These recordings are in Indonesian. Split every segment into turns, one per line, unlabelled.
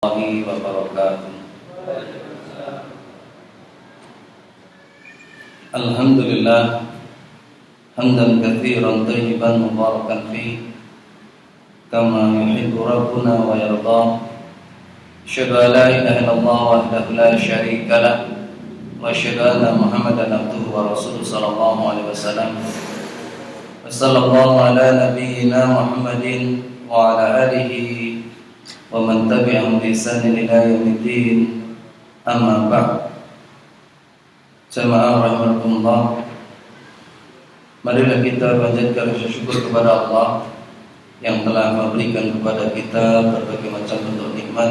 Warahmatullahi wabarakatuh. Alhamdulillah hamdan katsiran thayyiban mubarakan fi kama yuhibbu rabbuna wa yarda. Asyhadu an la ilaha illallah wahdahu la syarika lah wa asyhadu anna Muhammadan abduhu wa rasuluhu sallallahu alaihi wasallam. Wa sallallahu ala nabiyyina Muhammadin wa ala alihi wa man tabi'ahum bi ihsanin ila yaumiddin. Amma ba'd. Jamaah rahimakumullah, marilah kita panjatkan rasa syukur kepada Allah yang telah memberikan kepada kita berbagai macam bentuk nikmat,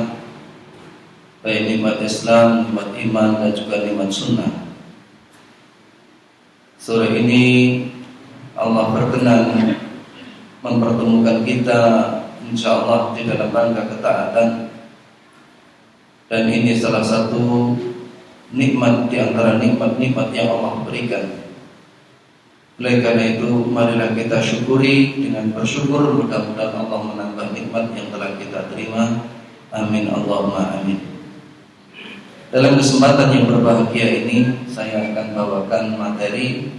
baik nikmat Islam, nikmat iman, dan juga nikmat sunnah. Sore ini Allah berkenan mempertemukan kita insyaallah di dalam rangka ketaatan, dan ini salah satu nikmat di antara nikmat-nikmat yang Allah berikan. Oleh karena itu, marilah kita syukuri dengan bersyukur. Mudah-mudahan Allah menambah nikmat yang telah kita terima. Amin Allahumma amin. Dalam kesempatan yang berbahagia ini, saya akan bawakan materi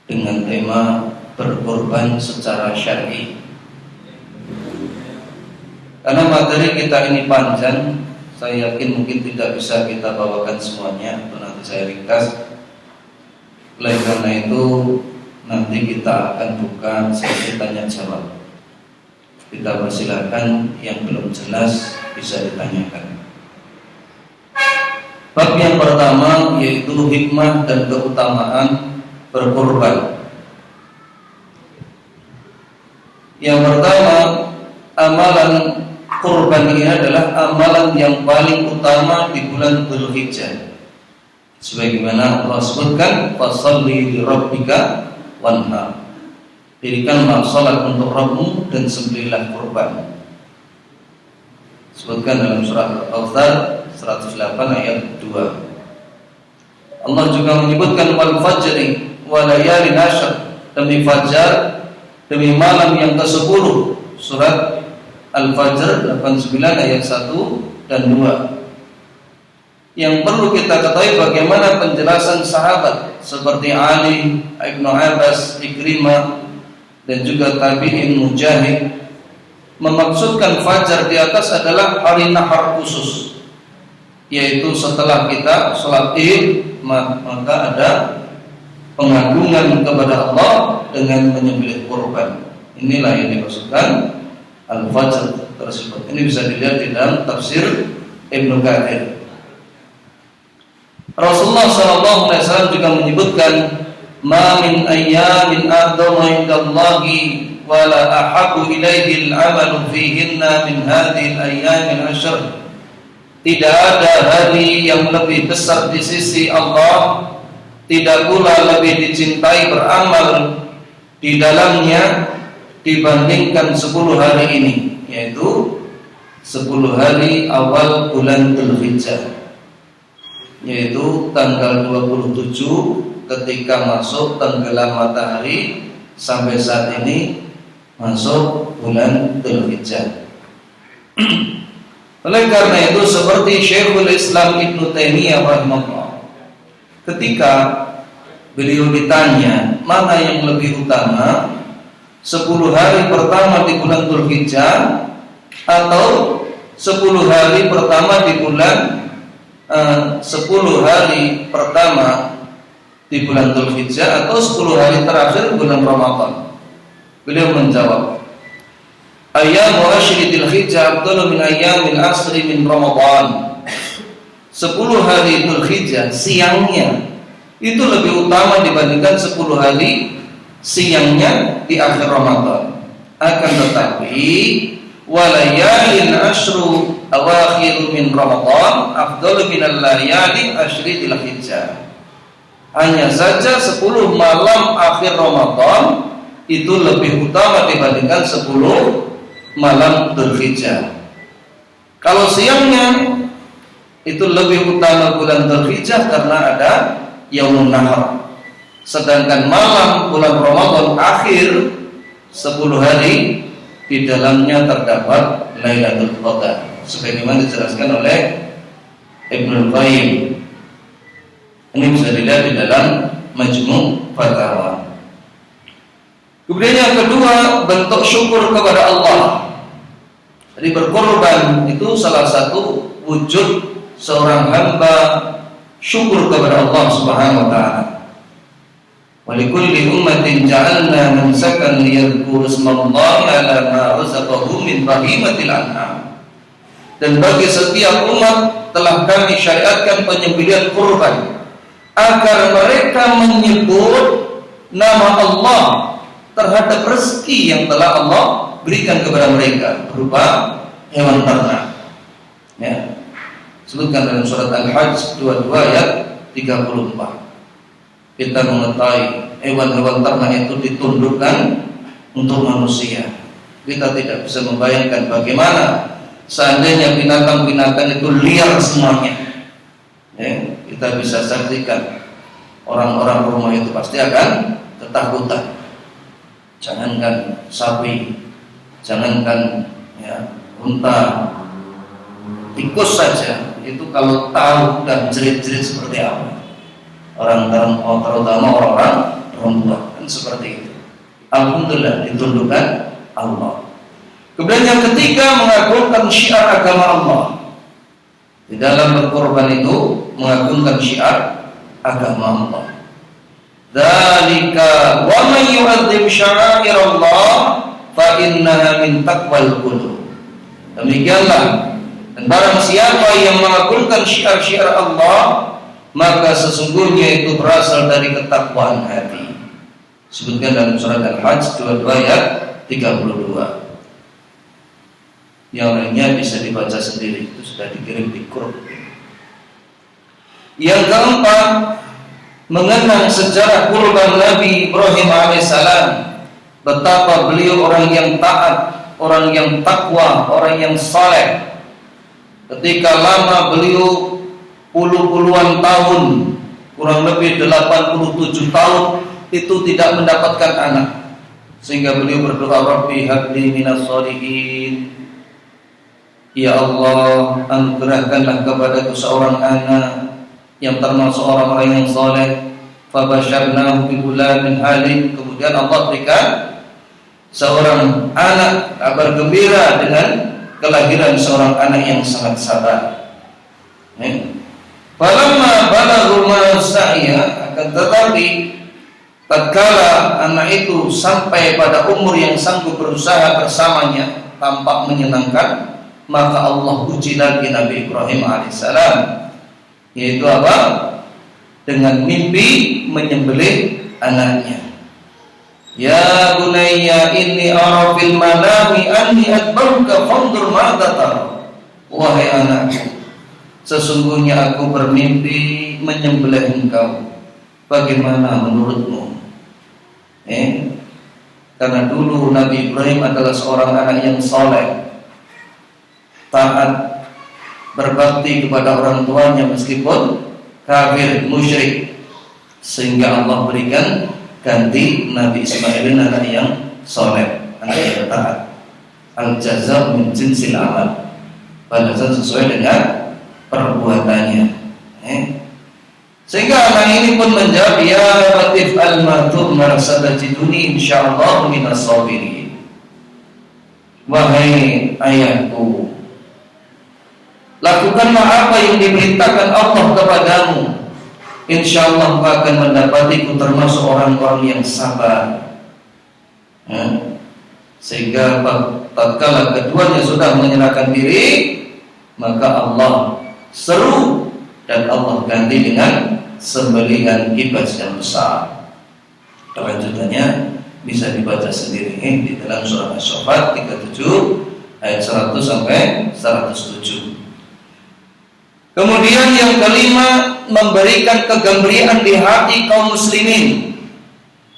dengan tema berkorban secara syar'i. Karena materi kita ini panjang, saya yakin mungkin tidak bisa kita bawakan semuanya, atau nanti saya ringkas. Oleh karena itu, nanti kita akan buka sesi tanya jawab. Kita persilakan yang belum jelas bisa ditanyakan. Bab yang pertama yaitu hikmah dan keutamaan berkorban. Yang pertama, amalan kurban ini adalah amalan yang paling utama di bulan Dzulhijjah. Sebagaimana Allah sebutkan, fasholli li rabbika wanhar. Dirikanlah salat untuk Rabbmu dan sembelihlah kurban. Sebutkan dalam surat Al-Kautsar 108 ayat 2. Allah juga menyebutkan wal fajri wa layalin ashr, demi fajar, demi malam yang ke-10. Surat Al-Fajr 89 ayat 1 dan 2. Yang perlu kita ketahui bagaimana penjelasan sahabat seperti Ali, Ibnu Abbas, Ikrimah, dan juga tabi'in Mujahid memaksudkan fajar di atas adalah hari nahar khusus, yaitu setelah kita sholat Id maka ada pengagungan kepada Allah dengan menyembelih kurban. Inilah yang dimaksudkan Al-Fajr tersebut. Ini bisa dilihat di dalam tafsir Ibnu Katsir. Rasulullah SAW juga menyebutkan, ma min ayyamin a'dhamu indallahi wa la ahabbu ilaihi al-'amalu fihinna min hadhihi al-ayyamil ashr. Tidak ada hari yang lebih besar di sisi Allah, tidak pula lebih dicintai beramal di dalamnya dibandingkan 10 hari ini, yaitu 10 hari awal bulan Dzulhijjah, yaitu tanggal 27 ketika masuk tenggelam matahari sampai saat ini masuk bulan Dzulhijjah. Oleh karena itu, seperti Syekhul Islam Ibnu Taimiyah rahimahullah, ketika beliau ditanya mana yang lebih utama, 10 hari pertama di bulan Dzulhijjah atau 10 hari pertama di bulan 10 hari pertama di bulan Dzulhijjah atau 10 hari terakhir bulan Ramadan. Beliau menjawab, ayyamu asyri Dzulhijjah afdalu min ayyamil asri min Ramadan. 10 hari Dzulhijjah siangnya itu lebih utama dibandingkan 10 hari siangnya di akhir Ramadan. Akan tetapi walayalin asyru awakhiru min Ramadan afdalu minal layali asyri Dzulhijjah. Hanya saja 10 malam akhir Ramadan itu lebih utama dibandingkan 10 malam Dzulhijjah. Kalau siangnya itu lebih utama bulan Dzulhijjah karena ada Yaumun Nahar. Sedangkan malam bulan Ramadan akhir 10 hari di dalamnya terdapat Lailatul Qadar. sebagaimana dijelaskan oleh Ibnu Qayyim. Ini bisa dilihat di dalam Majmu' Fatawa. Kemudian yang kedua, bentuk syukur kepada Allah. Jadi berkorban itu salah satu wujud seorang hamba syukur kepada Allah Subhanahu wa taala. Wa likulli ummatin ja'alna mansakan liyadhkuru ismallahi 'ala ma razaqahum min bahimatil an'am. Dan bagi setiap umat telah kami syariatkan penyembelihan kurban agar mereka menyebut nama Allah terhadap rezeki yang telah Allah berikan kepada mereka berupa hewan ternak. Ya. Sebutkan dalam surat Al-Hajj 22 ayat 34. Kita mengetahui hewan-hewan ternak itu ditundukkan untuk manusia. Kita tidak bisa membayangkan bagaimana seandainya binatang-binatang itu liar semuanya. Ya, kita bisa saksikan orang-orang rumah itu pasti akan ketakutan. Jangankan sapi, jangankan ya, unta, tikus saja itu kalau tahu dan jerit-jerit seperti apa. Terutama orang-orang perempuan kan seperti itu. Alhamdulillah ditundukkan Allah. Kemudian yang ketiga, mengagungkan syiar agama Allah. Di dalam berkorban itu mengagungkan syiar agama Allah. Dzalika wa man yu'azzim sya'airallah fa innaha min taqwal qulub. Demikianlah, dan barang siapa yang mengagungkan syiar-syiar Allah, maka sesungguhnya itu berasal dari ketakwaan hati. Sebutkan dalam surat Al-Hajj 22 ayat 32. Yang lainnya bisa dibaca sendiri, itu sudah dikirim di grup. Yang keempat, mengenang sejarah kurban Nabi Ibrahim alaihissalam, betapa beliau orang yang taat, orang yang takwa, orang yang saleh. Ketika lama beliau puluhan tahun, kurang lebih 87 tahun itu tidak mendapatkan anak, sehingga beliau berdoa, Rabbi habli minas sholihin, ya Allah anugerahkanlah kepadaku seorang anak yang termasuk orang-orang yang saleh. Fabasyarnahu bi ghulamin halim. Kemudian Allah berikan seorang anak, kabar gembira dengan kelahiran seorang anak yang sangat sabar. Falamma balaghu masa'ya, akan tetapi tatkala anak itu sampai pada umur yang sanggup berusaha bersamanya tampak menyenangkan, maka Allah uji lagi Nabi Ibrahim alaihissalam, yaitu apa? Dengan mimpi menyembelih anaknya. Ya bunayya inni ara fil manami anni adbaruka fanzur madza tara. Wahai anakku, sesungguhnya aku bermimpi menyembelih engkau. Bagaimana menurutmu? Karena dulu Nabi Ibrahim adalah seorang anak yang saleh, taat, berbakti kepada orang tuanya meskipun kafir, musyrik, sehingga Allah berikan ganti Nabi Ismail anak yang soleh, anak yang taat. Al-jazaa min jinsil amal, balasan sesuai dengan perbuatannya. Sehingga anak ini pun menjawab, ya latif al-matum marasadajiduni insyaallah minas sabirin. Wahai ayahku, lakukanlah apa yang diperintahkan Allah kepadamu, insyaallah engkau akan mendapatiku termasuk orang-orang yang sabar. Sehingga tatkala keduanya sudah menyerahkan diri, maka Allah seru dan Allah ganti dengan sembelihan kibas yang besar. Kelanjutannya bisa dibaca sendiri di dalam surah Asy-Syaffat 37 ayat 100 sampai 107. Kemudian yang kelima, memberikan kegembiraan di hati kaum muslimin.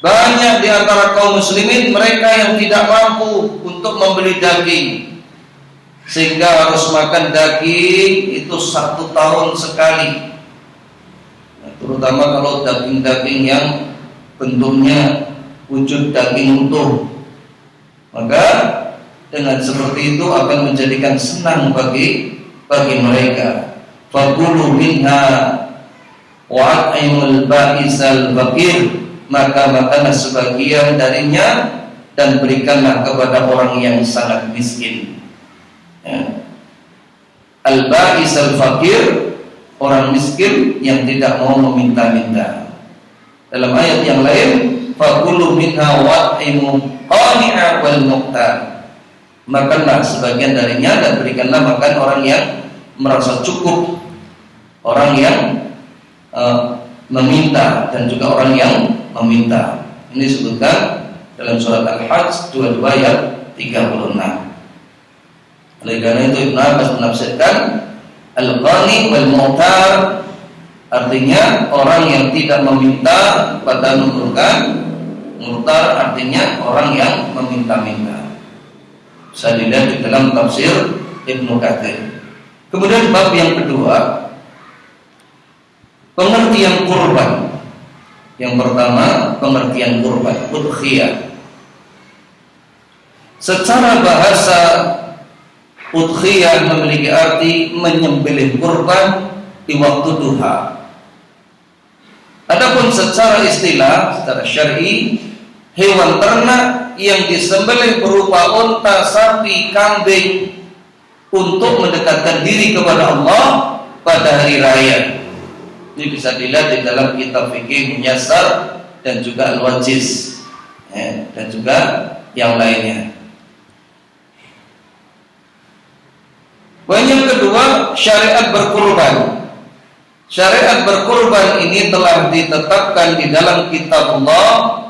Banyak di antara kaum muslimin mereka yang tidak mampu untuk membeli daging, sehingga harus makan daging itu 1 tahun sekali. Terutama kalau daging-daging yang bentuknya wujud daging utuh, maka dengan seperti itu akan menjadikan senang bagi mereka. Fakulu minha wa at'imul ba'isal fakir, maka makanlah sebagian darinya dan berikanlah kepada orang yang sangat miskin. Ya. Al-ba'is al-fakir, orang miskin yang tidak mau meminta-minta. Dalam ayat yang lain, fakulu minha wat'imu qani'a wal muqtar, makanlah sebagian darinya dan berikanlah makan orang yang merasa cukup, orang yang meminta dan juga orang yang meminta. Ini disebutkan dalam surat Al-Hajj 22 ayat 36. Oleh karena itu Ibnu Abbas menafsirkan al-qani wal mu'tar, artinya orang yang tidak meminta pada memerlukan, mu'tar artinya orang yang meminta-minta. Bisa dilihat di dalam tafsir Ibnu Katsir. Kemudian bab yang kedua, pengertian kurban. Yang pertama, pengertian kurban, udhiyah. Secara bahasa, udhiyah memiliki arti menyembelih kurban di waktu duha. Adapun secara istilah, secara syar'i, hewan ternak yang disembelih berupa unta, sapi, kambing untuk mendekatkan diri kepada Allah pada hari raya. Ini bisa dilihat di dalam kitab fikih Muyassar dan juga Al-Wajiz, dan juga yang lainnya. Poin yang kedua, syariat berkurban. Syariat berkurban ini telah ditetapkan di dalam kitab Allah,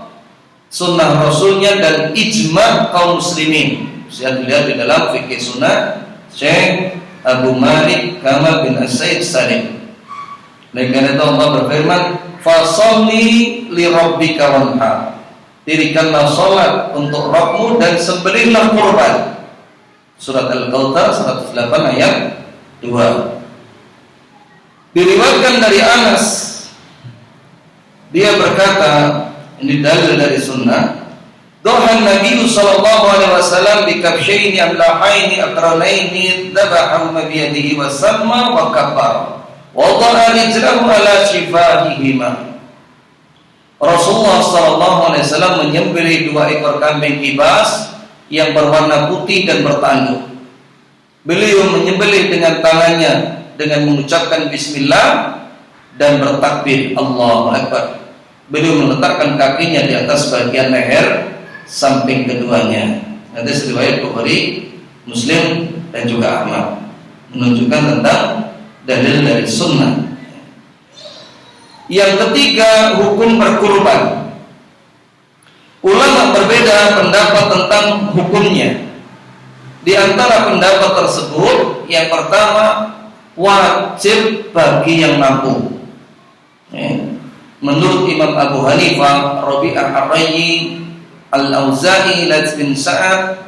sunnah Rasulnya, dan ijma' kaum muslimin. Bisa dilihat di dalam fikih sunnah Syekh Abu Malik Kamal bin As-Said Salim. Oleh karena itu Allah berfirman, fasholli li rabbika wanhar, dirikanlah sholat untuk Rabbmu dan sembelihlah kurban. Surat Al-Kautsar 108 ayat 2. Diriwayatkan dari Anas, dia berkata, ini dalil dari sunnah, dohan Nabi sallallahu alaihi wasallam bi kabshaini amlahaini aqranaini dhabahu bi yadihi wa samma wa kabbara wa wada'a rijlahu ala shifahihima. Rasulullah sallallahu alaihi wasallam menyembelih 2 ekor kambing kibas yang berwarna putih dan bertanduk. Beliau menyembelih dengan tangannya dengan mengucapkan bismillah dan bertakbir Allahu Akbar. Beliau meletakkan kakinya di atas bagian leher samping keduanya. Hadis riwayat Bukhari, Muslim dan juga Ahmad, menunjukkan tentang dalil dari sunnah. Yang ketiga, hukum berkurban. Ulama berbeda pendapat tentang hukumnya. Di antara pendapat tersebut, yang pertama, wajib bagi yang mampu. Menurut Imam Abu Hanifah, Rabi'ah Ar-Rayyi, Al-Auza'i, Lats bin Sa'ad,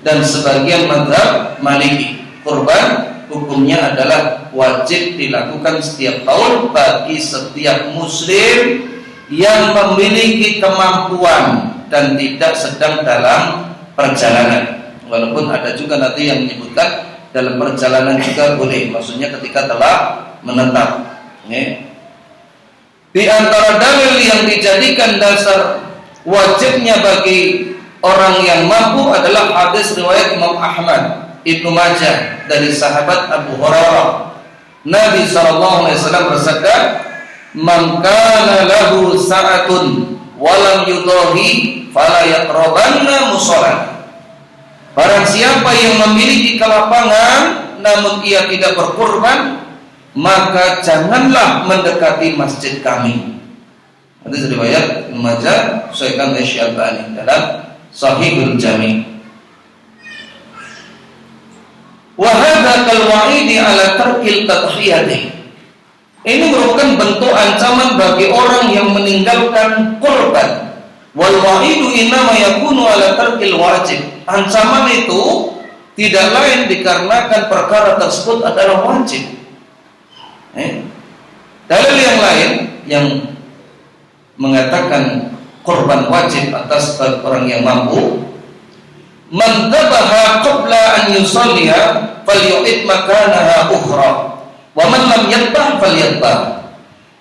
dan sebagian mazhab Maliki, kurban hukumnya adalah wajib dilakukan setiap tahun bagi setiap muslim yang memiliki kemampuan dan tidak sedang dalam perjalanan. Walaupun ada juga nanti yang menyebutkan dalam perjalanan juga boleh, maksudnya ketika telah menetap. Di antara dalil yang dijadikan dasar wajibnya bagi orang yang mampu adalah hadis riwayat Imam Ahmad, Ibnu Majah dari sahabat Abu Hurairah. Nabi SAW bersabda, "Man kana lahu sa'atun wa lam yudahi fala yaqrabanna musalla." Barang siapa yang memiliki kelapangan namun ia tidak berkurban, maka janganlah mendekati masjid kami. Hadis riwayat Ibnu Majah, Sahihkan Asy-Syalbani dalam Shahihul Jami'. Wa hadza kal wa'idi ala tarkil tadhiyati. Ini merupakan bentuk ancaman bagi orang yang meninggalkan kurban. Wal wa'idu innama yakunu ala tarkil wajib. Ancaman itu tidak lain dikarenakan perkara tersebut adalah wajib. Dalil yang lain yang mengatakan kurban wajib atas orang yang mampu man dhabaha qabla an yusalliha falyu'id makanaha ukhra wa man lam yadbah falyadbah.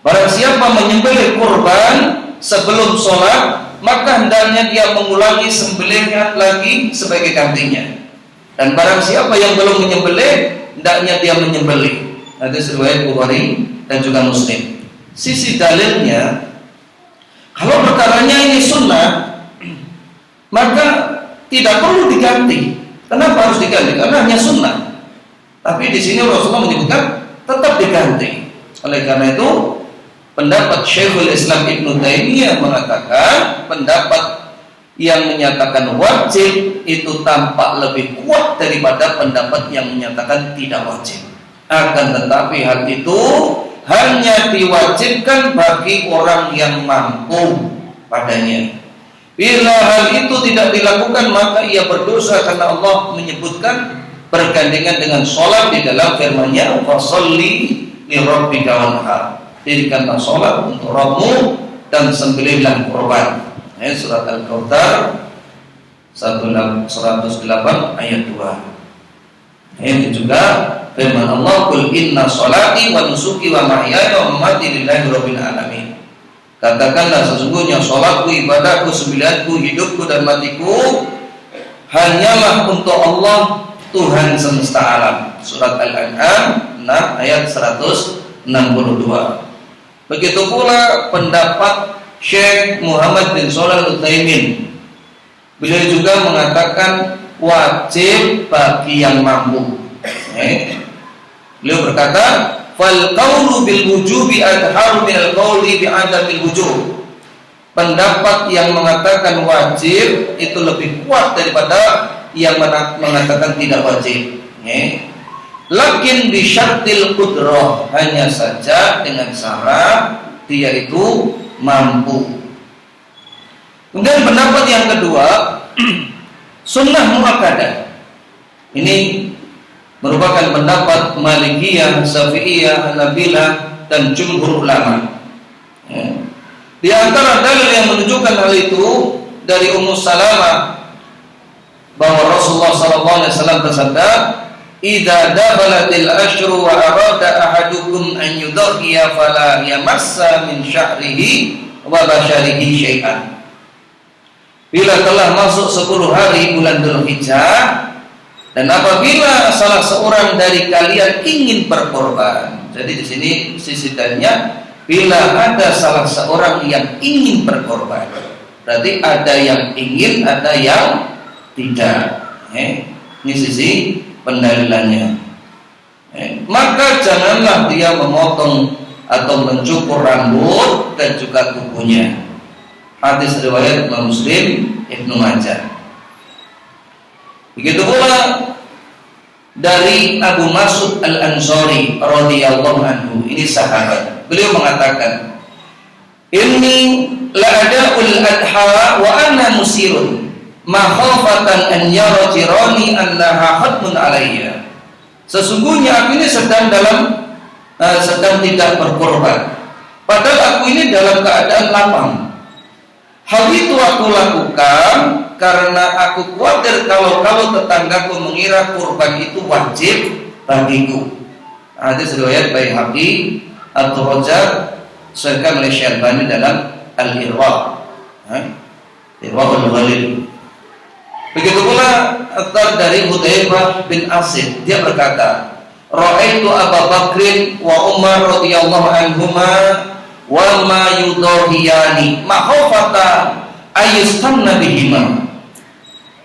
Barang siapa menyembelih kurban sebelum sholat, maka hendaknya dia mengulangi sembelihnya lagi sebagai gantinya. Dan barang siapa yang belum menyembelih, hendaknya dia menyembelih. Hadis riwayat Bukhari dan juga Muslim. Sisi dalilnya, kalau perkaranya ini sunnah, maka tidak perlu diganti. Kenapa harus diganti? Karena hanya sunnah. Tapi di sini Rasulullah menyebutkan tetap diganti. Oleh karena itu, pendapat Syekhul Islam Ibnu Taimiyah mengatakan pendapat yang menyatakan wajib itu tampak lebih kuat daripada pendapat yang menyatakan tidak wajib. Akan tetapi hal itu hanya diwajibkan bagi orang yang mampu padanya. Bila hal itu tidak dilakukan, maka ia berdosa karena Allah menyebutkan bergandengan dengan sholat di dalam firman-Nya, "Fasholli li rabbika wanhar." Dirikanlah sholat untuk Rabbmu dan sembelihlah kurban. Surat Al-Kautsar 108 ayat 2. Ini juga firman Allah, "Qul inna sholati wa nusuki wa mahyaya wa mamati lillahi rabbil alamin." Katakanlah, sesungguhnya sholatku, ibadahku, sembelihanku, hidupku dan matiku hanyalah untuk Allah, Tuhan semesta alam. Surat Al-An'am 6 ayat 162. Begitu pula pendapat Syekh Muhammad bin Shalih Al-Utsaimin. Beliau juga mengatakan wajib bagi yang mampu. Beliau berkata, "Fal qawlu bil wujubi adharu min al qawli bi adamil wujub." Pendapat yang mengatakan wajib itu lebih kuat daripada yang mengatakan tidak wajib. Lakin bi syartil qudrah, hanya saja dengan syarat dia itu mampu. Kemudian pendapat yang kedua, sunnah muakkadah. Ini merupakan pendapat Malikiyah, Syafi'iyah, Hanabilah dan jumhur ulama. Di antara dalil yang menunjukkan hal itu dari Ummu Salamah bahwa Rasulullah SAW bersabda, "Idza dabalatil ashru wa arada ahadukum an yudhiya fala yamassa min sya'rihi wa basharihi syai'an." Bila telah masuk 10 hari bulan Dzulhijjah dan apabila salah seorang dari kalian ingin berkorban. Jadi di sini sisi dalilnya, bila ada salah seorang yang ingin berkorban, berarti ada yang ingin, ada yang tidak. Ini sisi pendalilannya. Maka janganlah dia memotong atau mencukur rambut dan juga kukunya. Hadis riwayat Imam Muslim, Ibnu Majah. Begitu pula dari Abu Mas'ud Al-Ansari radhiyallahu anhu, ini sahabat. Beliau mengatakan, "Inni la'ada'ul adha wa ana musirun makhafatan an yara jirani annaha khatmun alayya." Sesungguhnya aku ini sedang tidak berkorban, padahal aku ini dalam keadaan lapang. Hal itu aku lakukan karena aku khawatir kalau tetanggaku mengira kurban itu wajib bagiku. Hadis riwayat Baihaqi atau Rajab disahihkan oleh Syalbani dalam Al-Irwa. Irwaul Ghalil. Begitu pula athar dari Hudzaifah bin Asid, dia berkata, "Ra'aitu Abu Bakrin wa Umar radhiyallahu anhuma wa ma yudhiyani makhafata ayustanna bihima."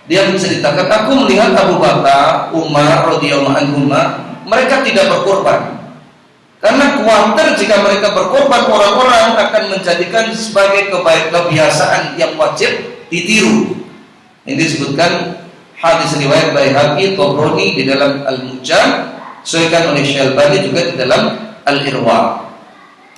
Dia menceritakan, aku melihat Abu Bakar, Umar radhiyallahu anhuma, mereka tidak berkorban karena khawatir jika mereka berkorban orang-orang akan menjadikan sebagai kebiasaan yang wajib ditiru. Ini disebutkan hadis riwayat Baihaqi, Tabrani di dalam Al-Mujam, disahihkan oleh Syalbani juga di dalam Al-Irwa.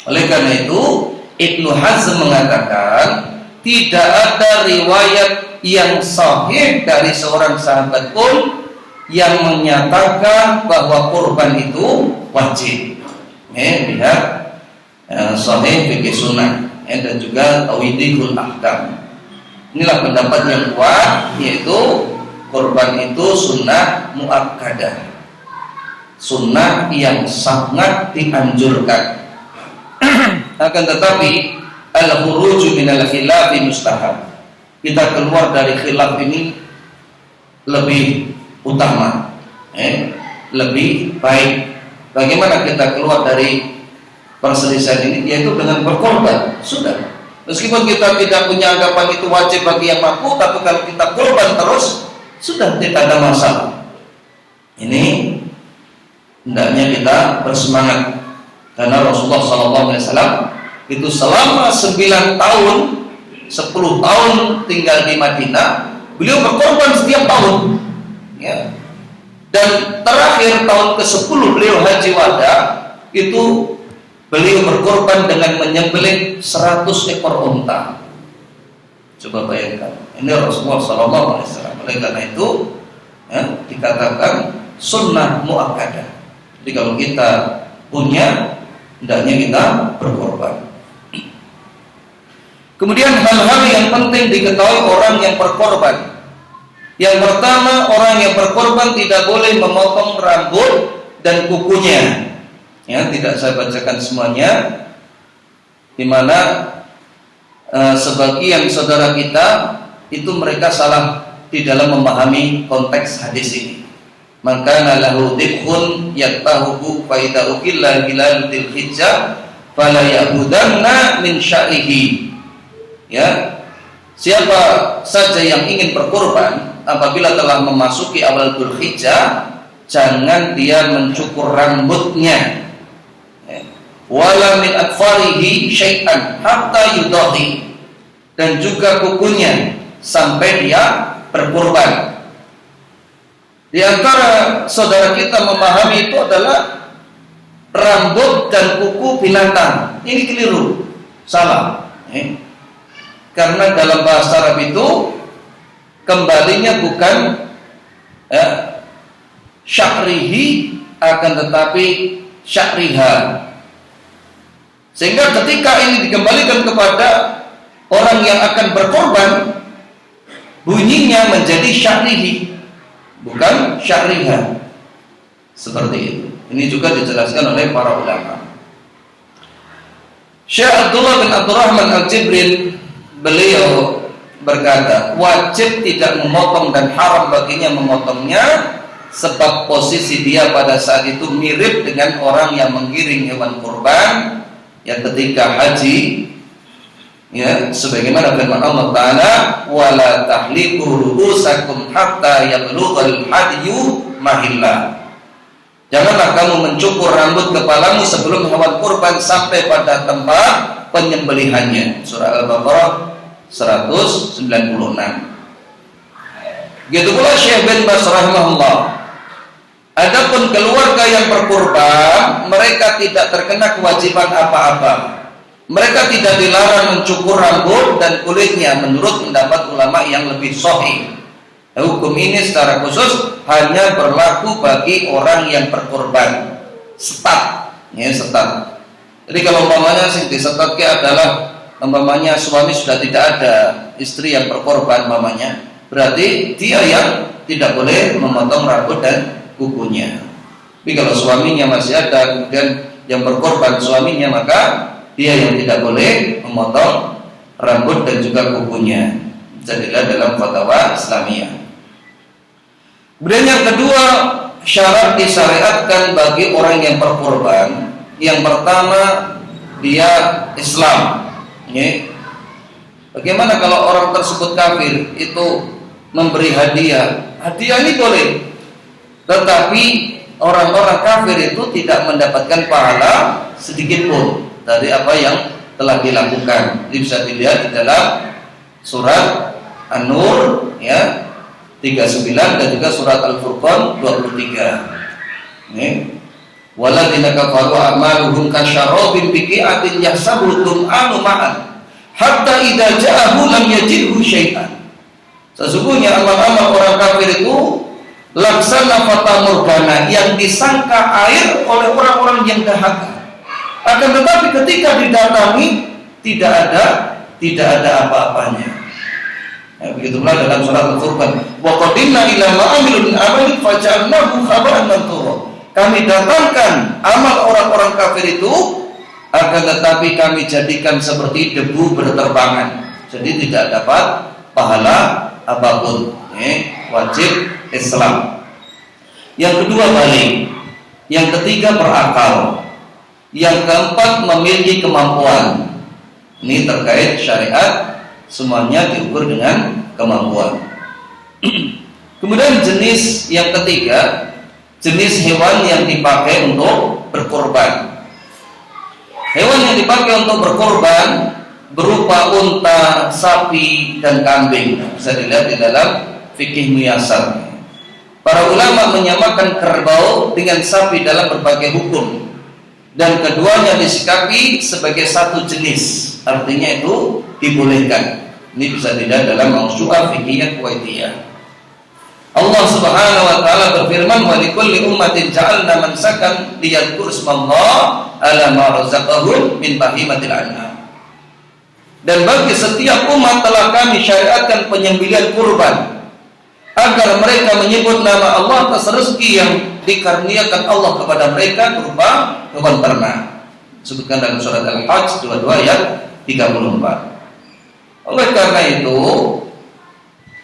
Oleh karena itu Ibnu Hazm mengatakan tidak ada riwayat yang sahih dari seorang sahabat pun yang menyatakan bahwa kurban itu wajib. Lihat sahih fikih sunnah dan juga tauhidul ahkam. Inilah pendapat yang kuat, yaitu kurban itu sunnah muakkadah, sunnah yang sangat dianjurkan. Akan tetapi al-khuruju minal khilafi mustahab. Kita keluar dari khilaf ini lebih utama, lebih baik. Bagaimana kita keluar dari perselisihan ini? Yaitu dengan berkorban. Sudah. Meskipun kita tidak punya anggapan itu wajib bagi yang mampu, tapi kalau kita korban terus, sudah tidak ada masalah. Ini hendaknya kita bersemangat, karena Rasulullah SAW itu selama 9 tahun, 10 tahun tinggal di Madinah, beliau berkorban setiap tahun, ya. Dan terakhir tahun ke-10 beliau haji wada, itu beliau berkorban dengan menyembelih 100 ekor unta. Coba bayangkan, ini Rasulullah SAW. Oleh karena itu, ya, dikatakan sunnah muakkadah. Jadi kalau kita punya, hendaknya kita berkorban. Kemudian hal-hal yang penting diketahui orang yang berkorban. Yang pertama, orang yang berkorban tidak boleh memotong rambut dan kukunya. Ya, tidak saya bacakan semuanya, di mana sebagian saudara kita itu mereka salah di dalam memahami konteks hadis ini. Maka lahu dibhun yatahuhu fa idza ukilla hilal dzilhijjah fala yabudanna min sya'rihi. Ya, siapa saja yang ingin berkorban apabila telah memasuki awal Dzulhijjah, jangan dia mencukur rambutnya, wala min akfarihi syai'an hatta yudahi, dan juga kukunya sampai dia berkorban. Di antara saudara kita memahami itu adalah rambut dan kuku binatang. Ini keliru, salah. Karena dalam bahasa Arab itu kembalinya bukan sya'rihi, akan tetapi sya'riha. Sehingga ketika ini dikembalikan kepada orang yang akan berkorban, bunyinya menjadi sya'rihi, bukan sya'riha. Seperti itu. Ini juga dijelaskan oleh para ulama. Syekh Abdullah bin Abdurrahman Al-Jibril, beliau berkata, wajib tidak memotong dan haram baginya memotongnya, sebab posisi dia pada saat itu mirip dengan orang yang menggiring hewan kurban yang ketika haji, ya, sebagaimana firman Allah Ta'ala, wala tahliqu ru'usakum hatta yablughal hadyu mahillah. Janganlah kamu mencukur rambut kepalamu sebelum hewan kurban sampai pada tempat penyembelihannya. Surah Al-Baqarah 196. Begitu pula Syekh bin Baz rahimahullah. Adapun keluarga yang berkurban, mereka tidak terkena kewajiban apa-apa. Mereka tidak dilarang mencukur rambut dan kulitnya menurut pendapat ulama yang lebih sahih. Hukum ini secara khusus hanya berlaku bagi orang yang berkorban. Setat, ya, setat. Jadi kalau umpamanya sing disetatke adalah umpamanya suami sudah tidak ada, istri yang berkorban umpamanya, berarti dia yang tidak boleh memotong rambut dan kukunya. Tapi kalau suaminya masih ada, kemudian yang berkorban suaminya, maka dia yang tidak boleh memotong rambut dan juga kukunya. Jadilah dalam fatwa Islamiyah. Kemudian yang kedua, syarat disyariatkan bagi orang yang berkorban. Yang pertama, dia Islam. Bagaimana kalau orang tersebut kafir, itu memberi hadiah? Hadiah ini boleh, tetapi orang-orang kafir itu tidak mendapatkan pahala sedikit pun dari apa yang telah dilakukan. Ini bisa dilihat di dalam surat An-Nur, ya, 39 dan juga surat Al-Furqan 23. Waladina kafaru a'maluhum kasyarabin biqi'atin yahsabuhu dhum'anu ma'an hatta idza ja'ahu lam yajidhu syai'an. Sesungguhnya amal-amal orang kafir itu laksana fata morgana, yang disangka air oleh orang-orang yang dahaga. Akan tetapi ketika didatangi tidak ada apa-apanya. Begitulah dalam surat Al-Furqan. Wa qadimna ila ma amilu min amalin faj'alnahu khabaran manthura. Kami datangkan amal orang-orang kafir itu, akan tetapi kami jadikan seperti debu berterbangan. Jadi tidak dapat pahala apapun. Wajib Islam. Yang kedua balik. Yang ketiga berakal. Yang keempat memiliki kemampuan. Ini terkait syariat. Semuanya diukur dengan kemampuan. Kemudian jenis yang ketiga, jenis hewan yang dipakai untuk berkorban. Hewan yang dipakai untuk berkorban berupa unta, sapi, dan kambing. Bisa dilihat di dalam fikih muyasar. Para ulama menyamakan kerbau dengan sapi dalam berbagai hukum, dan keduanya disikapi sebagai satu jenis. Artinya itu dibolehkan. Ini bisa dilihat dalam Mawsu'ah Fiqhiyah Kuwaitiyah. Allah Subhanahu wa taala berfirman, "Wa likulli ummatin ja'alna mansakan liyadhkuru ismallah 'ala ma razaqahum min bahimatil an'am." Dan bagi setiap umat telah kami syariatkan penyembelihan kurban agar mereka menyebut nama Allah atas rezeki yang dikaruniakan Allah kepada mereka berupa hewan ternak. Sebutkan dalam surat Al-Hajj 22 ayat 34. Oleh karena itu,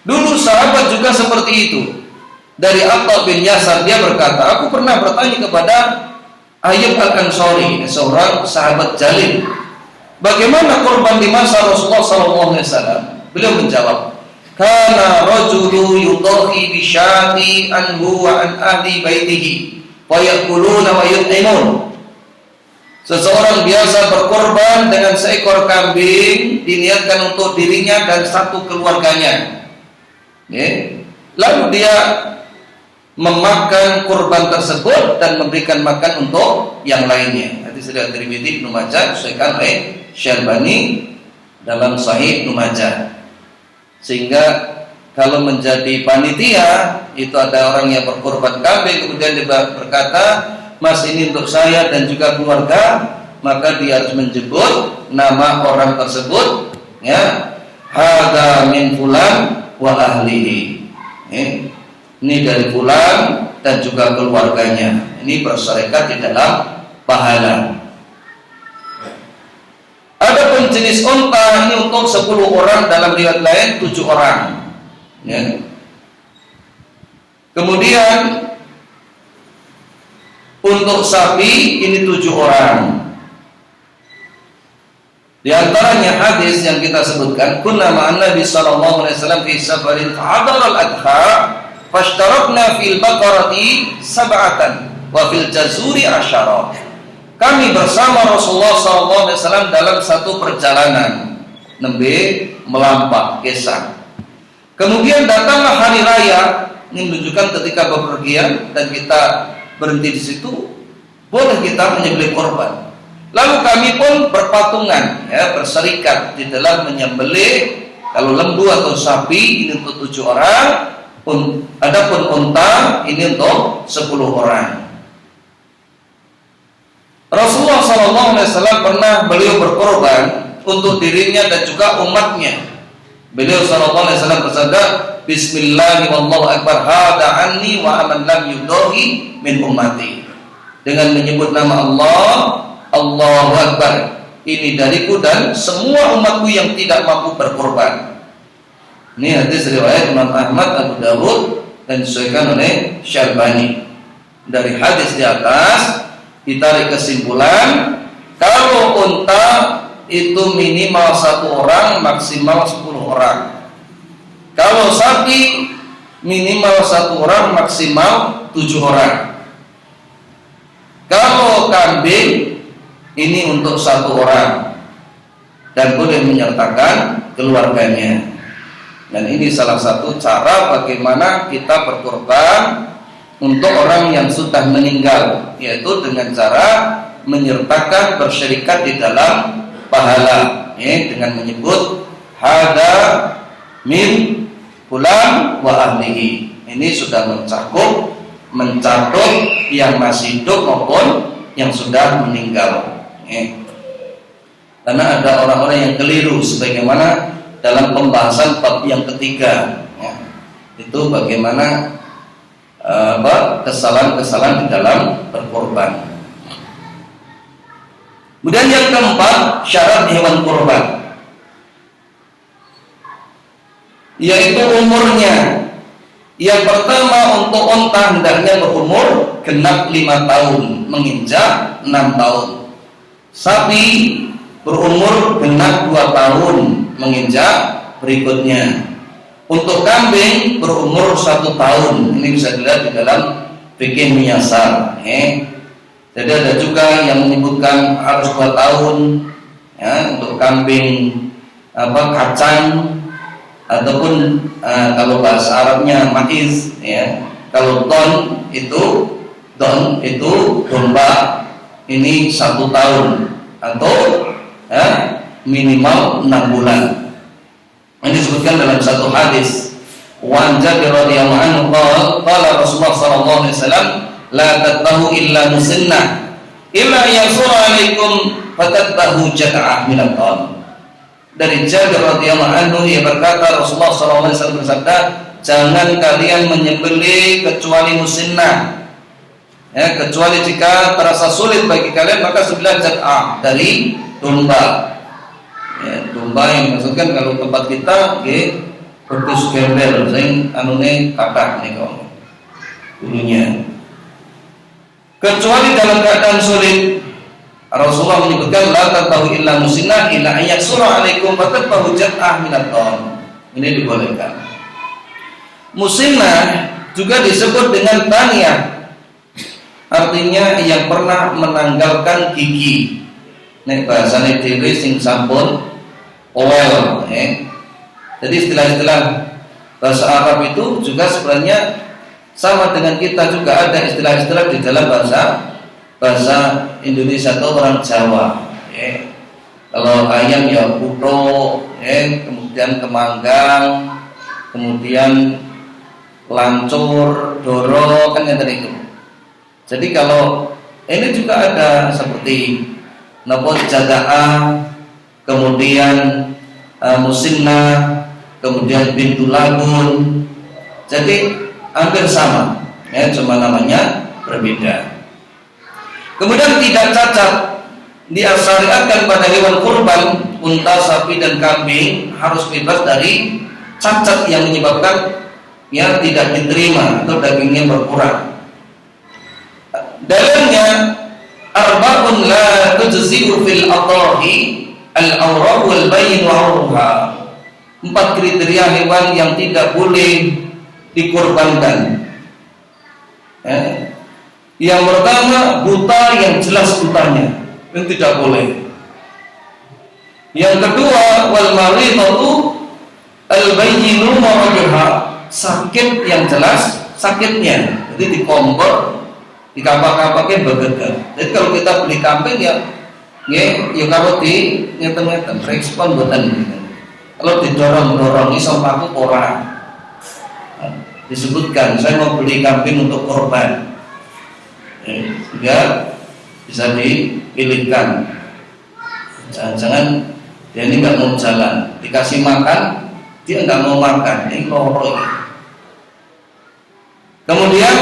dulu sahabat juga seperti itu. Dari Atha bin Yasar, dia berkata, aku pernah bertanya kepada Ayyub Al-Ansari, seorang sahabat jalil, bagaimana korban di masa Rasulullah SAW? Beliau menjawab, kana rajulu yudhi bi syati anhu wa an ahli baitihi wa yakuluna wa yut'imun. Seseorang biasa berkorban dengan seekor kambing, diniatkan untuk dirinya dan satu keluarganya. Lalu dia memakan kurban tersebut dan memberikan makan untuk yang lainnya. Hadis riwayat Tirmidzi, Ibnu Majah, disahihkan oleh Syalbani dalam Sahih Ibnu Majah. Sehingga kalau menjadi panitia, itu ada orang yang berkorban kambing, kemudian dia berkata, Mas, ini untuk saya dan juga keluarga, maka dia harus menyebut nama orang tersebut, ya, hadza min fulan wa ahlihi. Ini dari fulan dan juga keluarganya. Ini berserikat di dalam pahala. Adapun jenis unta ini untuk 10 orang, dalam riwayat lain 7 orang. Ya. Kemudian untuk sapi ini 7 orang. Di antaranya hadis yang kita sebutkan, kunna ma'an Nabi sallallahu alaihi wasallam fi safarin fa'adar al-adha fashtarakna fil baqarati sab'atan wa fil jazuri asyara. Kami bersama Rasulullah sallallahu alaihi wasallam dalam satu perjalanan nembe melampak kisah. Kemudian datanglah hari raya, ini menunjukkan ketika bepergian dan kita berhenti di situ, boleh kita menyembelih korban. Lalu kami pun berpatungan, ya, berserikat di dalam menyembelih. Kalau lembu atau sapi ini untuk 7 orang, adapun unta ini untuk 10 orang. Rasulullah SAW pernah beliau berkorban untuk dirinya dan juga umatnya. Beliau SAW bersabda, Bismillah wallahu akbar hada anni wa aman lam yudahi min ummati. Dengan menyebut nama Allah, Allahu akbar, ini dariku dan semua umatku yang tidak mampu berkorban. Ini hadis riwayat Imam Ahmad, Abu Dawud, dan disahihkan oleh Syalbani. Dari hadis di atas ditarik kesimpulan, kalau unta itu minimal 1 orang, maksimal 10 orang. Kalau sapi minimal 1 orang, maksimal 7 orang. Kalau kambing ini untuk 1 orang dan boleh menyertakan keluarganya. Dan ini salah satu cara bagaimana kita berkorban untuk orang yang sudah meninggal, yaitu dengan cara menyertakan, bersyirikat di dalam pahala, dengan menyebut hada min fulan wa ahlihi. Ini sudah mencakup yang masih hidup maupun yang sudah meninggal. Karena ada orang-orang yang keliru, sebagaimana dalam pembahasan bab yang ketiga, ya. Itu bagaimana kesalahan-kesalahan di dalam berkorban. Kemudian yang keempat, syarat hewan kurban, yaitu umurnya. Yang pertama, untuk unta hendaknya berumur genap 5 tahun, menginjak 6 tahun. Sapi berumur genap 2 tahun, menginjak berikutnya. Untuk kambing berumur 1 tahun. Ini bisa dilihat di dalam fikih miyasar. Jadi ada juga yang menyebutkan harus 2 tahun, ya, untuk kambing kacang, ataupun kalau bahasa Arabnya maiz, ya. Kalau don itu domba, ini 1 tahun atau ya, minimal 6 bulan. Ini disebutkan dalam satu hadis. Wa Jabir radhiyallahu anhu qala Rasulullah sallallahu alaihi wasallam la tadbahu illa musinnah illa yasura alaikum fatadbahu jad'ah min al-qan. Dari Jabir radhiyallahu anhu, ia berkata, Rasulullah SAW bersabda, jangan kalian menyembelih kecuali musinnah, ya, kecuali jika terasa sulit bagi kalian, maka sebelah jad'ah dari domba, ya, domba yang maksudkan kalau tempat kita pedus gembel sing anune kathah nika bulunya, kecuali dalam keadaan sulit. Rasulullah menyebutkan la tatahu illa musinnah illa ayaksura alaikum fatadbahu jad'ah minat ton. Ini dibolehkan. Musinnah juga disebut dengan taniyah, artinya yang pernah menanggalkan gigi. Nek bahasane dhewe sing sampun owel, Jadi istilah-istilah bahasa Arab itu juga sebenarnya sama dengan kita, juga ada istilah-istilah di dalam bahasa Indonesia atau orang Jawa. Kalau ayam ya puto, kemudian kemanggang, kemudian lancur, doro, kan yang tadi itu. Jadi kalau ini juga ada seperti napa jadaah, kemudian musinnah, kemudian bintu lagun. Jadi hampir sama, ya, cuma namanya berbeda. Kemudian tidak cacat, disyariatkan pada hewan kurban, unta, sapi dan kambing harus bebas dari cacat yang menyebabkan ya tidak diterima atau dagingnya berkurang. Dalilnya arba'un la tujzi'u fil adahi al-awraq wal bayin wa auruha. 4 kriteria hewan yang tidak boleh dikurbankan. Yang pertama, buta yang jelas butanya, yang tidak boleh. Yang kedua, wal maridatu al bayyinu maradha, sakit yang jelas sakitnya. Jadi dikompor, dikapak-kapaknya bergegar. Jadi kalau kita beli kambing ya kalau di ngeten-ngeten respon mboten. Kalau didorong-dorong iso paku ora. Disebutkan saya mau beli kambing untuk korban. Sehingga bisa dipilihkan. Jangan-jangan dia ini nggak mau jalan, dikasih makan dia nggak mau makan, ini loro. Kemudian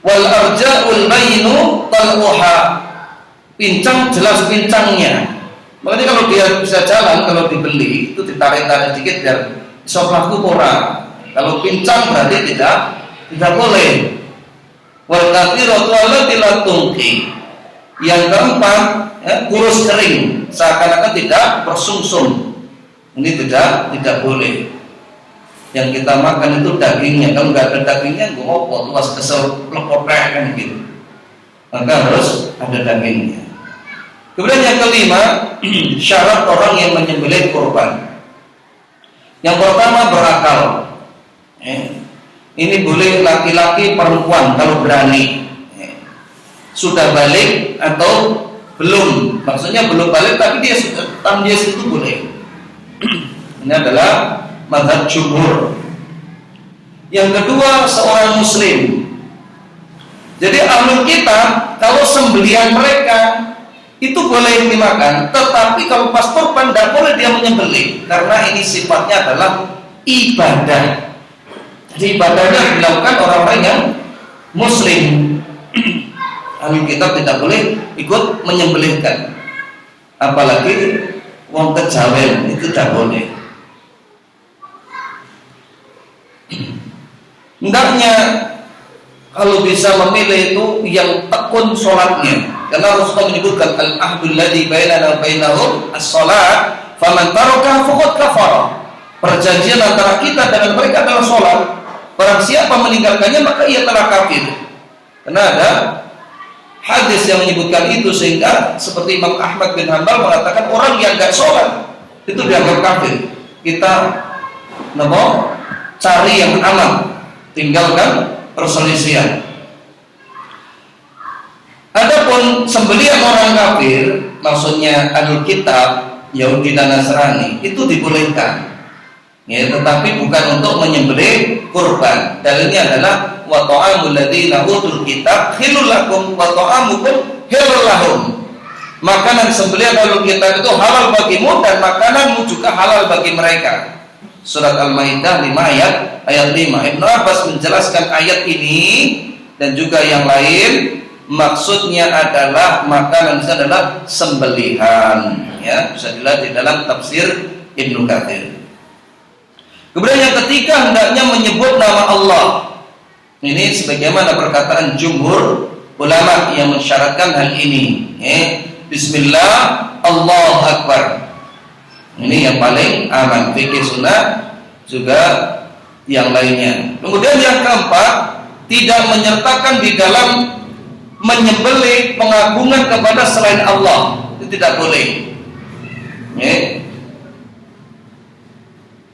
wal arja'ul bayyinu talquha, pincang jelas pincangnya. Makanya kalau dia bisa jalan, kalau dibeli itu ditarik-tarik dikit biar iso mlaku ora. Kalau pincang berarti tidak boleh. Wal kathiratu allati la tunqi. Yang keempat, ya, kurus kering, seakan-akan tidak bersungsung. Ini tidak boleh. Yang kita makan itu dagingnya. Kalau nggak ada dagingnya, gue mau tuas kesel lepotek kan gitu. Maka harus ada dagingnya. Kemudian yang kelima, syarat orang yang menyembelih kurban. Yang pertama, berakal. Ini boleh laki-laki, perempuan kalau berani. Sudah balik atau belum? Maksudnya belum balik tapi dia sudah tamyiz itu boleh. Ini adalah mazhab jumhur. Yang kedua, seorang muslim. Jadi ahlul kitab kalau sembelihan mereka itu boleh dimakan, tetapi kalau pas kurban tidak boleh dia menyembelih, karena ini sifatnya adalah ibadah. Jadi ibadahnya dilakukan orang-orang yang muslim. Ahli kitab tidak boleh ikut menyembelihkan, apalagi wong kejawen itu tidak boleh. Hendaknya kalau bisa memilih itu yang tekun sholatnya, karena Rasulullah menyebutkan al-ahdul ladzi bainana wa bainahum as-shalat faman taraka faqad kafara. Perjanjian antara kita dengan mereka adalah sholat. Barang siapa meninggalkannya maka ia telah kafir. Karena ada hadis yang menyebutkan itu, sehingga seperti Imam Ahmad bin Hanbal mengatakan orang yang enggak sholat itu dianggap kafir. Kita cari yang aman, tinggalkan perselisihan. Adapun sembelihan orang kafir, maksudnya Ahlul Kitab, Yahudi dan Nasrani, itu dibolehkan. Ya, tetapi bukan untuk menyembelih kurban. Dalilnya adalah wa ta'amul ladzina utul kitab hilul lakum wa ta'amukum hilul lahum. Makanan sembelihan Ahlul Kitab itu halal bagimu dan makananmu juga halal bagi mereka. Surat Al-Maidah 5 ayat 5. Ibnu Abbas menjelaskan ayat ini dan juga yang lain, maksudnya adalah makanan itu adalah sembelihan, ya, bisa dilihat di dalam tafsir Ibnu Katsir. Kemudian yang ketiga, hendaknya menyebut nama Allah. Ini sebagaimana perkataan jumhur ulama yang mensyaratkan hal ini. Bismillah, Allahu Akbar. Ini yang paling aman, fikih sunnah juga yang lainnya. Kemudian yang keempat, tidak menyertakan di dalam menyembelih pengagungan kepada selain Allah. Itu tidak boleh.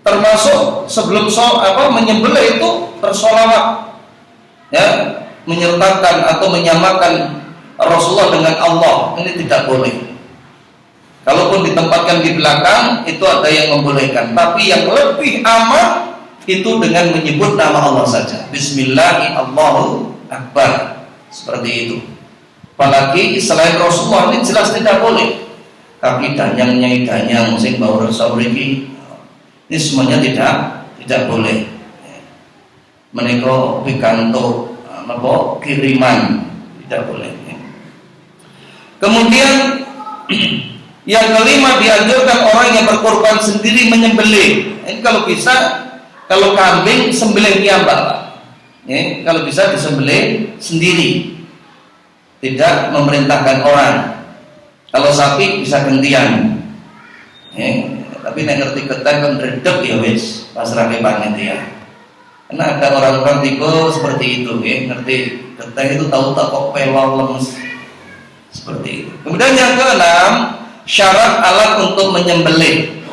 Termasuk sebelum menyembelih itu bersolawat, ya, menyertakan atau menyamakan Rasulullah dengan Allah, ini tidak boleh. Kalaupun ditempatkan di belakang itu ada yang membolehkan, tapi yang lebih aman itu dengan menyebut nama Allah saja. Bismillahirrahmanirrahim, Akbar, seperti itu. Apalagi selain Rasulullah ini jelas tidak boleh. Tapi danyang sing bau Rasul ini semuanya tidak boleh. Menika pikantuk kiriman tidak boleh. Kemudian yang kelima, dianjurkan orang yang berkorban sendiri menyembelih. Ini kalau bisa, kalau kambing sembelih piyambak, kalau bisa disembelih sendiri, tidak memerintahkan orang. Kalau sapi bisa gantian. Tapi nek ngerti ketang kan redep ya wis, pasrah ke panitia. Karena ada orang-orang tipe seperti itu, ngerti ketang itu tahu tak kok pelol lemes seperti itu. Kemudian yang keenam, syarat alat untuk menyembelih.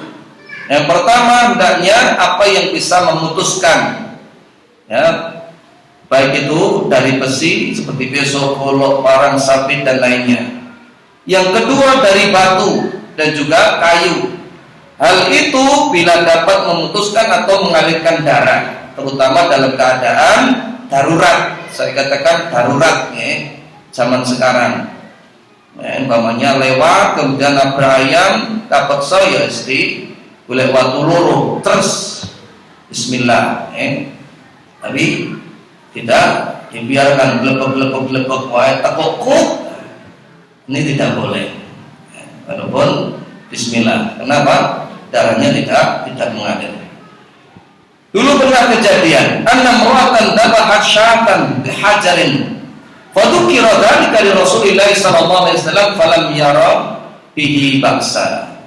Yang pertama, hendaknya apa yang bisa memutuskan, ya, baik itu dari besi seperti pisau, golok, parang, sabit dan lainnya. Yang kedua dari batu dan juga kayu. Hal itu bila dapat memutuskan atau mengalirkan darah, terutama dalam keadaan darurat. Saya katakan darurat, zaman sekarang. Umpamanya lewat kemudian nabrak ayam, kapeksa ya isti, boleh watu loro terus Bismillah, tapi tidak dibiarkan glepek wae tekuk. Ini tidak boleh. Walaupun Bismillah. Kenapa? Darahnya tidak mengalir. Dulu pernah kejadian, annamra'atan dabahat syatan bihajarin. Fadzukira dzalika li Rasulillah sallallahu alaihi wasallam falam yara bihi ba'sa.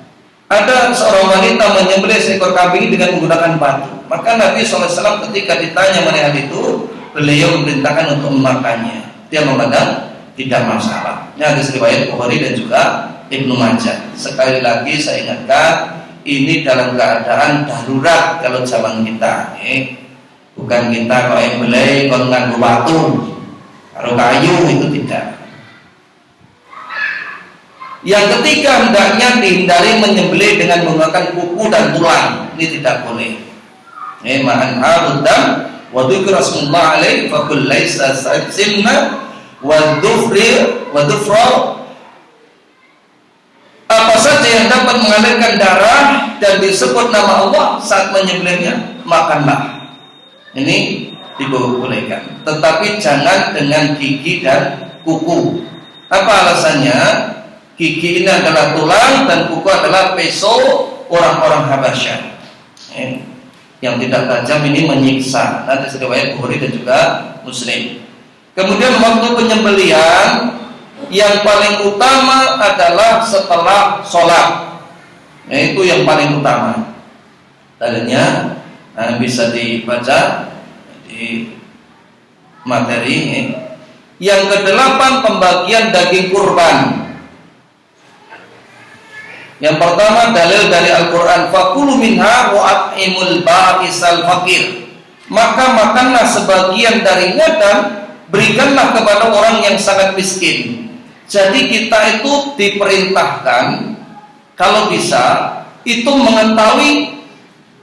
Ada seorang wanita menyembelih seekor kambing dengan menggunakan batu. Maka Nabi SAW ketika ditanya mengenai hal itu, beliau memerintahkan untuk memakannya. Dia memandang tidak masalah. Ini hadis riwayat Bukhari dan juga Ibnu Majah. Sekali lagi saya ingatkan, ini dalam keadaan darurat kalau zaman kita. Bukan kita kok yang beli kon nganggo batu, kalau kayu itu tidak. Yang ketiga, hendaknya dihindari menyembelih dengan menggunakan kuku dan tulang. Ini tidak boleh. Ma'an harudam wa dzikra Rasulullah alaihi fa kul laisa simna wa dhufri wa dhufra mengalirkan darah dan disebut nama Allah saat menyembelihnya, makanlah. Ini dibolehkan, tetapi jangan dengan gigi dan kuku. Apa alasannya? Gigi ini adalah tulang dan kuku adalah peso orang-orang Habasyah. Yang tidak tajam ini menyiksa. Nanti riwayat Bukhari dan juga Muslim. Kemudian waktu penyembelihan yang paling utama adalah setelah sholat. Itu yang paling utama. Dalilnya bisa dibaca di materi. Yang kedelapan, pembagian daging kurban. Yang pertama dalil dari Al-Quran, fakulu minha wa at'imul ba'isal fakir. Maka makanlah sebagian darinya dan berikanlah kepada orang yang sangat miskin. Jadi kita itu diperintahkan kalau bisa itu mengetahui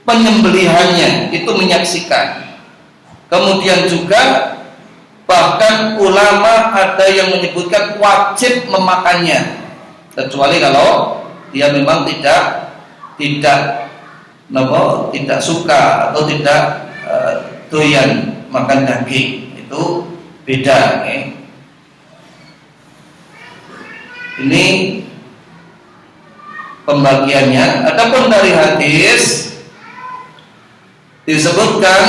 penyembelihannya, itu menyaksikan. Kemudian juga bahkan ulama ada yang menyebutkan wajib memakannya, kecuali kalau dia memang tidak suka atau tidak doyan makan daging, itu beda. Ini pembagiannya. Adapun dari hadis disebutkan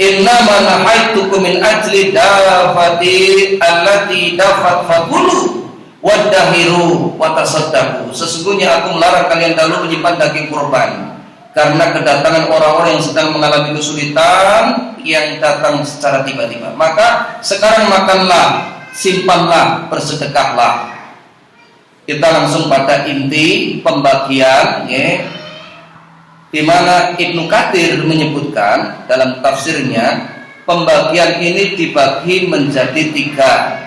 inna ma nahaitukum min ajli dafati allati dafat fakulu wadahiru watasaddaqu. Sesungguhnya aku melarang kalian dahulu menyimpan daging kurban karena kedatangan orang-orang yang sedang mengalami kesulitan yang datang secara tiba-tiba. Maka sekarang makanlah, simpanlah, bersedekahlah. Kita langsung pada inti pembagian, di mana Ibnu Katsir menyebutkan dalam tafsirnya pembagian ini dibagi menjadi 3.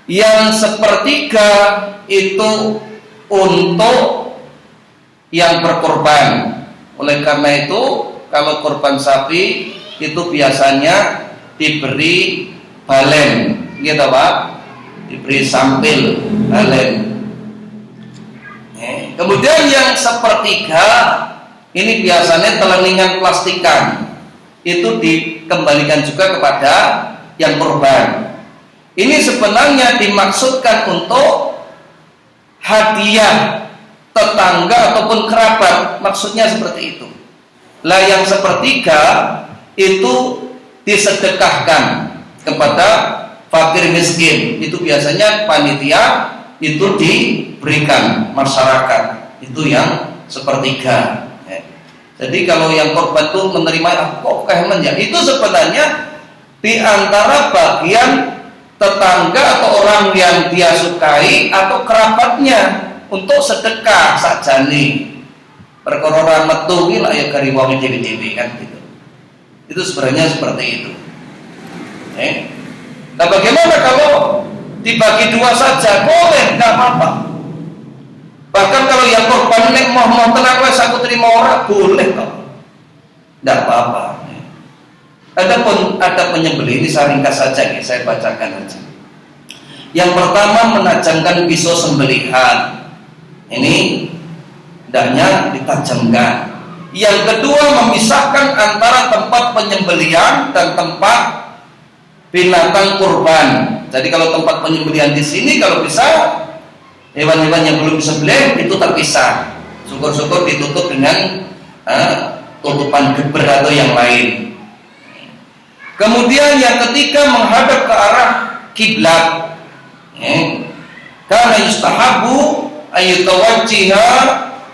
Yang sepertiga itu untuk yang berkorban. Oleh karena itu kalau korban sapi itu biasanya diberi balen, gitu Pak, diberi sampil balen. Kemudian yang sepertiga ini biasanya teleningan plastikan, itu dikembalikan juga kepada yang korban. Ini sebenarnya dimaksudkan untuk hadiah tetangga ataupun kerabat, maksudnya seperti itu. Lah yang sepertiga itu disedekahkan kepada fakir miskin, itu biasanya panitia itu diberikan masyarakat, itu yang sepertiga. Jadi kalau yang korban itu menerima kok kehemen ya, itu sebenarnya di antara bagian tetangga atau orang yang dia sukai atau kerabatnya untuk sedekah sakjane. Perkara metu ki lak ya gari wong dhewe-dhewe kan gitu. Itu sebenarnya seperti itu. Nah bagaimana kalau dibagi 2 saja? Boleh, enggak apa-apa. Bahkan kalau yang korban nek mau tenang wis aku terima ora boleh kok. Enggak apa-apa. Adapun ada penyembelih ini saya ringkas saja ya, saya bacakan aja. Yang pertama menajamkan pisau sembelihan. Ini hendaknya ditajamkan. Yang kedua memisahkan antara tempat penyembelihan dan tempat binatang kurban. Jadi kalau tempat penyembelihan di sini kalau bisa hewan-hewan yang belum disembelih itu terpisah. Syukur-syukur ditutup dengan tutupan geber atau yang lain. Kemudian yang ketiga menghadap ke arah kiblat. Karena yustahabu ayyutawajjiha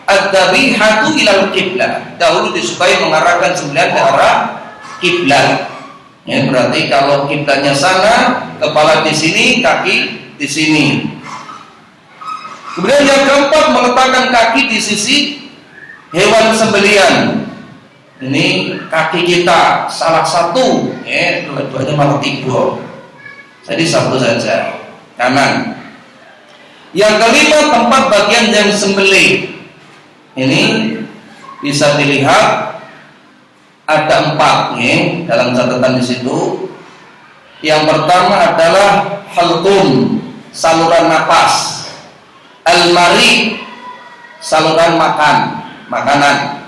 ad-dabihatu ilal kiblat. Dahulu disukai mengarahkan sembelihan ke arah kiblat. Berarti kalau kiblatnya sana, kepala di sini, kaki di sini. Kemudian yang keempat meletakkan kaki di sisi hewan sembelihan. Ini kaki kita salah satu, dua-duanya malah tiga. Jadi satu saja, kanan. Yang kelima tempat bagian yang sembelih. Ini bisa dilihat ada 4 dalam catatan di situ. Yang pertama adalah halqum, saluran napas. Al-mari, saluran makanan.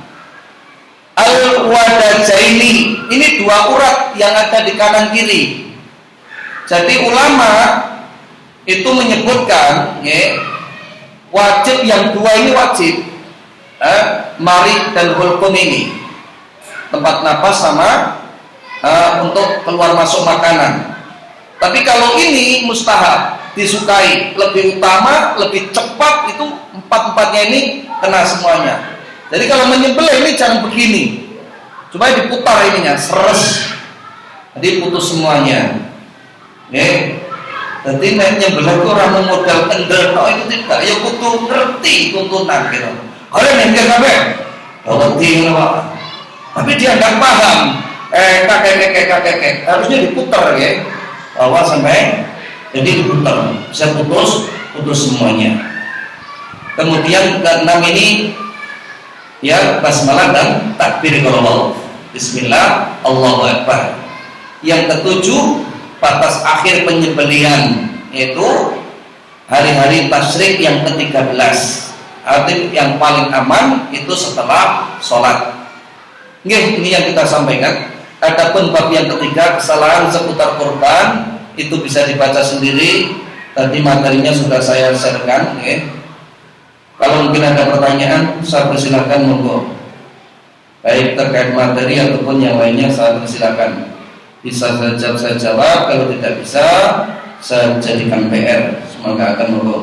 Al-wadajaini, ini dua urat yang ada di kanan kiri. Jadi ulama itu menyebutkan wajib yang dua ini wajib, mari dan hulqum ini, tempat napas sama untuk keluar masuk makanan. Tapi kalau ini mustahab, disukai, lebih utama, lebih cepat, itu empat-empatnya ini kena semuanya. Jadi kalau menyembelih ini jangan begini, coba diputar ininya, seres, jadi putus semuanya. Jadi menyembelih itu orang modal kendel, itu tidak, ya kudu ngerti tuntunan gitu. Kalian yang kabeh, ngerti apa? Tapi dia nggak paham, kakek, harusnya diputar ya, bahwa sampai jadi diputar, bisa putus semuanya. Kemudian keenam ini ya basmalah dan takbir kalau Bismillah, Allahu Akbar. Yang ketujuh batas akhir penyembelihan, yaitu hari-hari tasyrik yang ke-13. Arti yang paling aman itu setelah sholat. Ini yang kita sampaikan. Adapun bab yang ketiga, kesalahan seputar kurban, itu bisa dibaca sendiri. Tadi materinya sudah saya sharekan. Kalau mungkin ada pertanyaan, saya persilakan monggo. Baik terkait materi ataupun yang lainnya, saya persilakan. Bisa saya jawab, kalau tidak bisa saya jadikan PR. Semoga akan monggo.